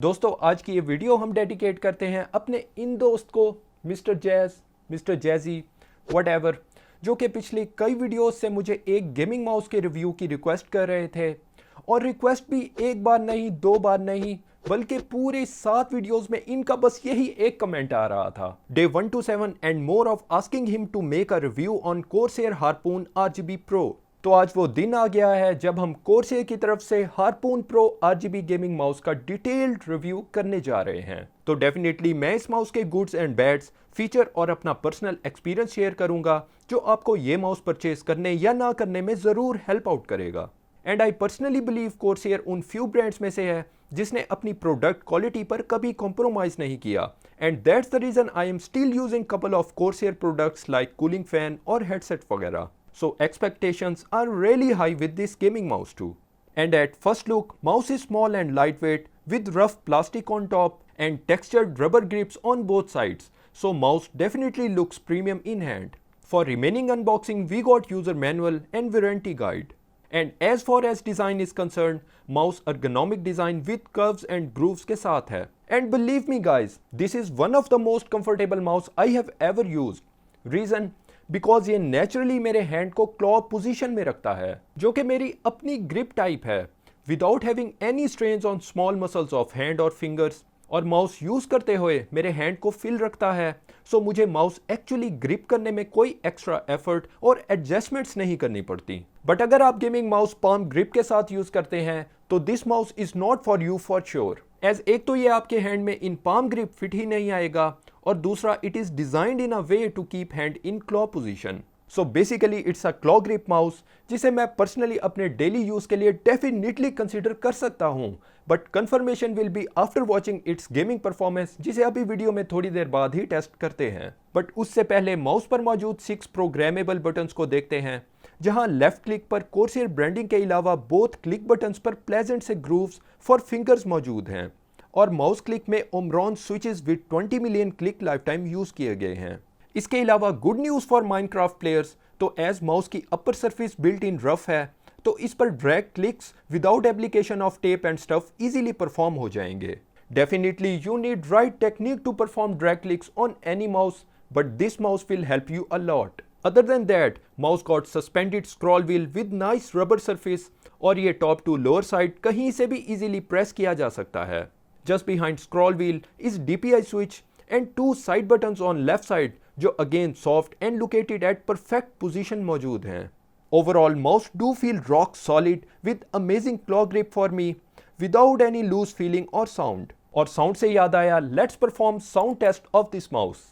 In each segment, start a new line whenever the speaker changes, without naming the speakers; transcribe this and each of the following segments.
दोस्तों आज की ये वीडियो हम डेडिकेट करते हैं अपने इन दोस्त को mister jazz, mister Jazzy, what जो कि पिछली कई वीडियोस से मुझे एक गेमिंग माउस के रिव्यू की रिक्वेस्ट कर रहे थे। और रिक्वेस्ट भी एक बार नहीं, दो बार नहीं, बल्कि पूरे 7 वीडियोस में इनका बस यही एक कमेंट आ रहा था। Day 127 and more of asking him to make a review on Corsair Harpoon RGB Pro। तो आज वो दिन आ गया है जब हम कोर्सेयर की तरफ से harpoon pro RGB gaming mouse का डिटेल्ड रिव्यू करने जा रहे हैं। तो डेफिनेटली मैं इस माउस के गुड्स एंड बैड्स, फीचर और अपना पर्सनल एक्सपीरियंस शेयर करूंगा जो आपको ये माउस परचेज करने या ना करने में ज़रूर हेल्प आउट करेगा। And I personally believe Corsair उन फ्यू ब्रांड्स में से है जिसने अपनी प्रोडक्ट क्वालिटी पर कभी कॉम्प्रोमाइज नहीं किया। And that's the reason I am still using couple of Corsair products like cooling fan और हेडसेट वगैरह। So expectations are really high with this gaming mouse too. And at first look, mouse is small and lightweight with rough plastic on top and textured rubber grips on both sides. So mouse definitely looks premium in hand. For remaining unboxing, we got user manual and warranty guide. And as far as design is concerned, mouse ergonomic design with curves and grooves के साथ है. And believe me guys, this is one of the most comfortable mouse I have ever used. Reason? Because ये naturally मेरे hand को claw position में रखता है जो कि मेरी अपनी ग्रिप टाइप है without having any strains on small muscles of hand और फिंगर्स। और माउस यूज करते हुए मेरे हैंड को फिल रखता है, सो मुझे माउस एक्चुअली ग्रिप करने में कोई एक्स्ट्रा एफर्ट और एडजस्टमेंट्स नहीं करनी पड़ती। बट अगर आप गेमिंग माउस पाम ग्रिप के साथ यूज करते हैं तो this mouse is not for you for sure. As एक तो ये आपके हैंड में इन पाम ग्रिप फिट ही नहीं आएगा और दूसरा it is designed in a way to keep hand in claw position. So basically it's a claw grip mouse जिसे मैं पर्सनली अपने डेली यूज के लिए डेफिनेटली कंसीडर कर सकता हूं। But confirmation will be after watching it's gaming performance, जिसे अभी वीडियो में थोड़ी देर बाद ही टेस्ट करते हैं। बट उससे पहले माउस पर मौजूद 6 प्रोग्रामेबल बटन्स को देखते हैं, जहां लेफ्ट क्लिक पर कोर्सेयर ब्रांडिंग के अलावा बोथ क्लिक बटन्स पर प्लेजेंट से ग्रूव्स फॉर फिंगर्स मौजूद हैं और माउस क्लिक में Omron switches with 20 million click life time use किए गए हैं। इसके अलावा good news for Minecraft players, तो एज माउस की upper surface built in rough है तो इस पर drag clicks without application of tape and stuff easily perform हो जाएंगे। Definitely you need right technique to perform drag clicks on any mouse, but this mouse will help you a lot. Other than that, mouse got suspended scroll wheel with nice rubber surface और ये top to lower side कहीं से भी easily press किया जा सकता है। Just behind scroll wheel is DPI switch and 2 side buttons on left side जो again soft and located at perfect position मौजूद हैं। Overall mouse do feel rock solid with amazing claw grip for me without any loose feeling or sound। और sound से याद आया, let's perform sound test of this mouse।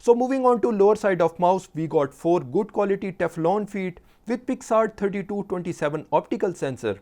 So moving on to lower side of mouse, we got 4 good quality Teflon feet with Pixart 3227 optical sensor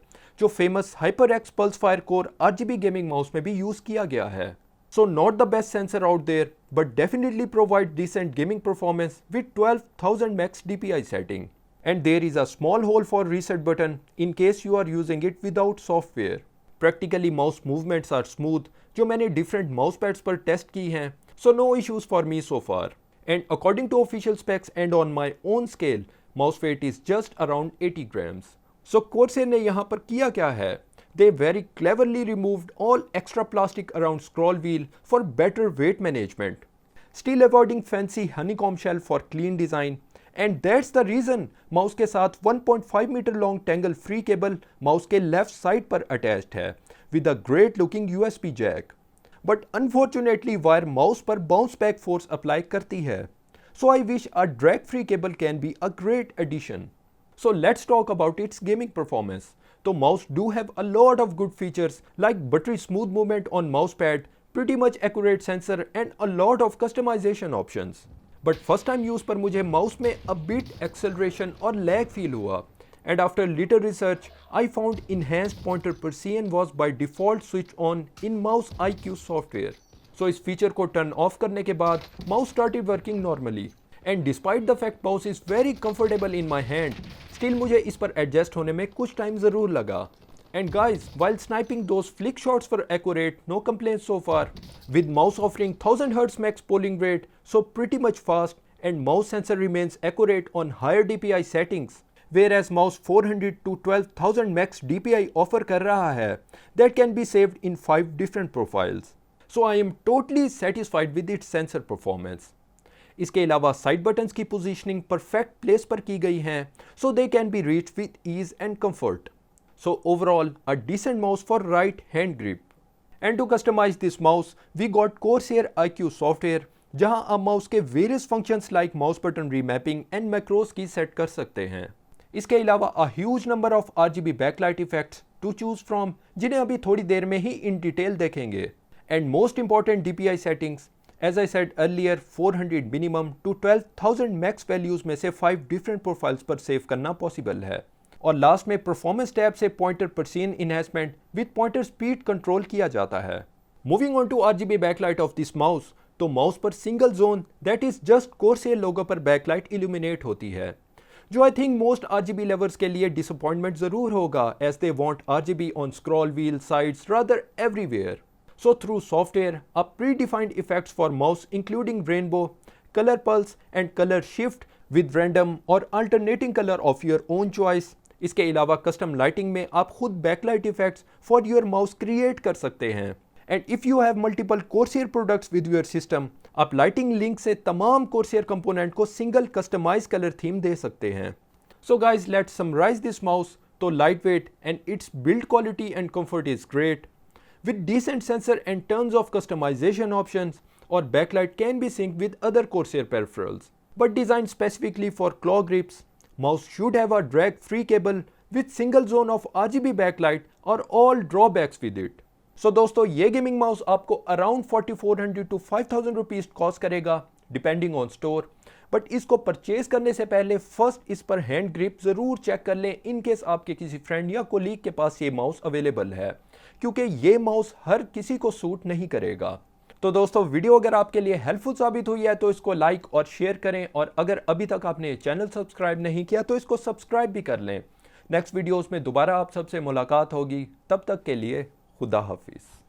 जो famous HyperX Pulsefire Core RGB gaming mouse में भी use किया गया है। So not the best sensor out there, but definitely provide decent gaming performance with 12,000 max DPI setting. And there is a small hole for reset button in case you are using it without software. Practically mouse movements are smooth जो मैंने different mouse pads पर test की हैं, so no issues for me so far. And according to official specs and on my own scale, mouse weight is just around 80 grams. So Corsair ने यहाँ पर किया क्या है? They very cleverly removed all extra plastic around scroll wheel for better weight management, still avoiding fancy honeycomb shell for clean design. And that's the reason mouse के साथ 1.5 metre long tangle free cable mouse के left side पर attached है with a great looking USB jack. But unfortunately wire mouse पर bounce back force apply करती है, so I wish a drag free cable can be a great addition. So let's talk about its gaming performance. So mouse do have a lot of good features like buttery smooth movement on mouse pad, pretty much accurate sensor and a lot of customization options. But first time use पर मुझे mouse में a bit acceleration और lag feel हुआ and after little research I found enhanced pointer precision was by default switch on in mouse IQ software. So इस feature को turn off करने के बाद mouse started working normally and despite the fact mouse is very comfortable in my hand, still मुझे इस पर adjust होने में कुछ टाइम ज़रूर लगा। And guys, while sniping those flick shots were accurate, no complaints so far. With mouse offering 1000 Hz max polling rate, so pretty much fast, and mouse sensor remains accurate on higher DPI settings. Whereas mouse 400 to 12,000 max DPI offer कर रहा है, that can be saved in 5 different profiles. So I am totally satisfied with its sensor performance. इसके अलावा side buttons की positioning perfect place पर की गई हैं, so they can be reached with ease and comfort. So overall, a decent mouse for right hand grip. And to customize this mouse, we got Corsair IQ software, जहां आप mouse के various functions like mouse button remapping and macros की set कर सकते हैं। इसके अलावा a huge number of RGB backlight effects to choose from, जिन्हें अभी थोड़ी देर में ही in detail देखेंगे। And most important DPI settings, as I said earlier, 400 minimum to 12,000 max values में से 5 different profiles पर सेव करना पॉसिबल है। और लास्ट में परफॉर्मेंस टैब से pointer precision enhancement with pointer speed control किया जाता है। Moving on to RGB backlight of this mouse, तो माउस पर single zone that is just Corsair logo पर बैकलाइट इल्यूमिनेट होती है, जो I think most RGB lovers के लिए डिसअपॉइंटमेंट जरूर होगा as they want RGB on scroll wheel sides rather everywhere. So through software a predefined effects for mouse including rainbow, colour pulse and colour shift with random और alternating colour of your own choice. इसके अलावा custom lighting में आप खुद backlight effects for your mouse create कर सकते हैं। And if you have multiple Corsair products with your system, आप लाइटिंग लिंक से तमाम कोर्सेयर कंपोनेंट को सिंगल कस्टमाइज कलर थीम दे सकते हैं। So guys, let's summarise this mouse. तो light weight and its build quality and comfort is great with decent sensor and tons of customisation options, और backlight can be sync with other Corsair peripherals but design specifically for claw grips. Mouse should have a drag-free cable with single zone of RGB backlight or all drawbacks with it. So दोस्तों, ये gaming mouse आपको around 4400 to 5000 rupees cost करेगा depending on store. But इसको purchase करने से पहले first इस पर हैंड ग्रिप ज़रूर चेक कर लें इन केस आपके किसी फ्रेंड या कोलीग के पास ये माउस अवेलेबल है, क्योंकि ये माउस हर किसी को सूट नहीं करेगा। तो दोस्तों, वीडियो अगर आपके लिए हेल्पफुल साबित हुई है तो इसको लाइक और शेयर करें, और अगर अभी तक आपने चैनल सब्सक्राइब नहीं किया तो इसको सब्सक्राइब भी कर लें। नेक्स्ट वीडियोस में दोबारा आप सबसे मुलाकात होगी, तब तक के लिए खुदा हाफिज़।